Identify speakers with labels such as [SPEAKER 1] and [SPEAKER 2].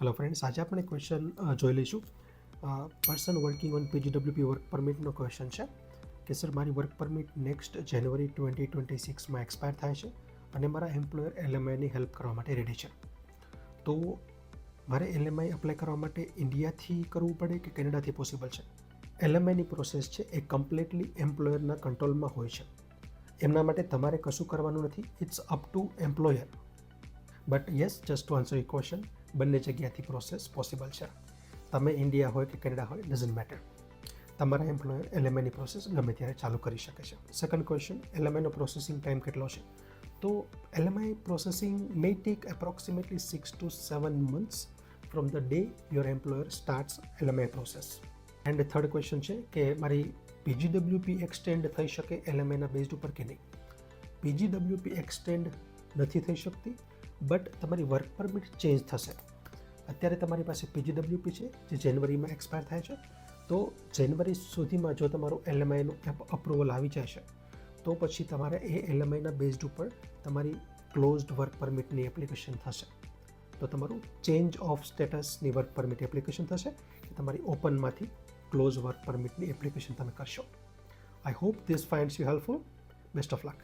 [SPEAKER 1] Hello friends, આજે આપણે question જોઈ લઈશું. Person working on PGWP work પરમિટનો ક્વેશ્ચન છે કે સર મારી વર્ક પરમિટ નેક્સ્ટ જાન્યુઆરી 2026માં એક્સપાયર થાય છે અને મારા એમ્પ્લોયર એલએમઆઈની હેલ્પ કરવા માટે રેડી છે. તો મારે એલએમઆઈ એપ્લાય કરવા માટે ઇન્ડિયાથી કરવું પડે કે કેનેડાથી પોસિબલ છે? એલએમઆઈની પ્રોસેસ છે એ કમ્પ્લીટલી એમ્પ્લોયરના કંટ્રોલમાં હોય છે. એમના માટે તમારે કશું કરવાનું નથી. It's up to employer. But yes, just to answer your question, બંને જગ્યાથી પ્રોસેસ પોસિબલ છે. તમે ઇન્ડિયા હોય કે કેનેડા હોય, ડઝન્ટ મેટર. તમારા એમ્પ્લોયર એલએમઆઈની પ્રોસેસ ગમે ત્યારે ચાલુ કરી શકે છે. સેકન્ડ ક્વેશ્ચન, એલએમઆઈનો પ્રોસેસિંગ ટાઈમ કેટલો છે? તો LMI processing may take approximately 6 to 7 months from the day your employer starts LMI process. And third question છે કે મારી પીજીડબ્લ્યુપી એક્સટેન્ડ થઈ શકે એલએમઆઈના બેઝડ ઉપર કે નહીં? પીજીડબ્લ્યુપી એક્સટેન્ડ નથી થઈ શકતી, બટ તમારી વર્ક પરમિટ ચેન્જ થશે. અત્યારે તમારી પાસે પીજીડબ્લ્યુપી છે જે જાન્યુઆરીમાં એક્સપાયર થાય છે. તો જાન્યુઆરી સુધીમાં જો તમારું એલએમઆઈનું અપ્રુવલ આવી જશે તો પછી તમારે એ એલએમઆઈના બેઝડ ઉપર તમારી ક્લોઝડ વર્ક પરમિટની એપ્લિકેશન થશે. તો તમારું ચેન્જ ઓફ સ્ટેટસની વર્ક પરમિટ એપ્લિકેશન થશે કે તમારી ઓપનમાંથી ક્લોઝ વર્ક પરમિટની એપ્લિકેશન તમે કરશો. I hope this finds you helpful. Best of luck.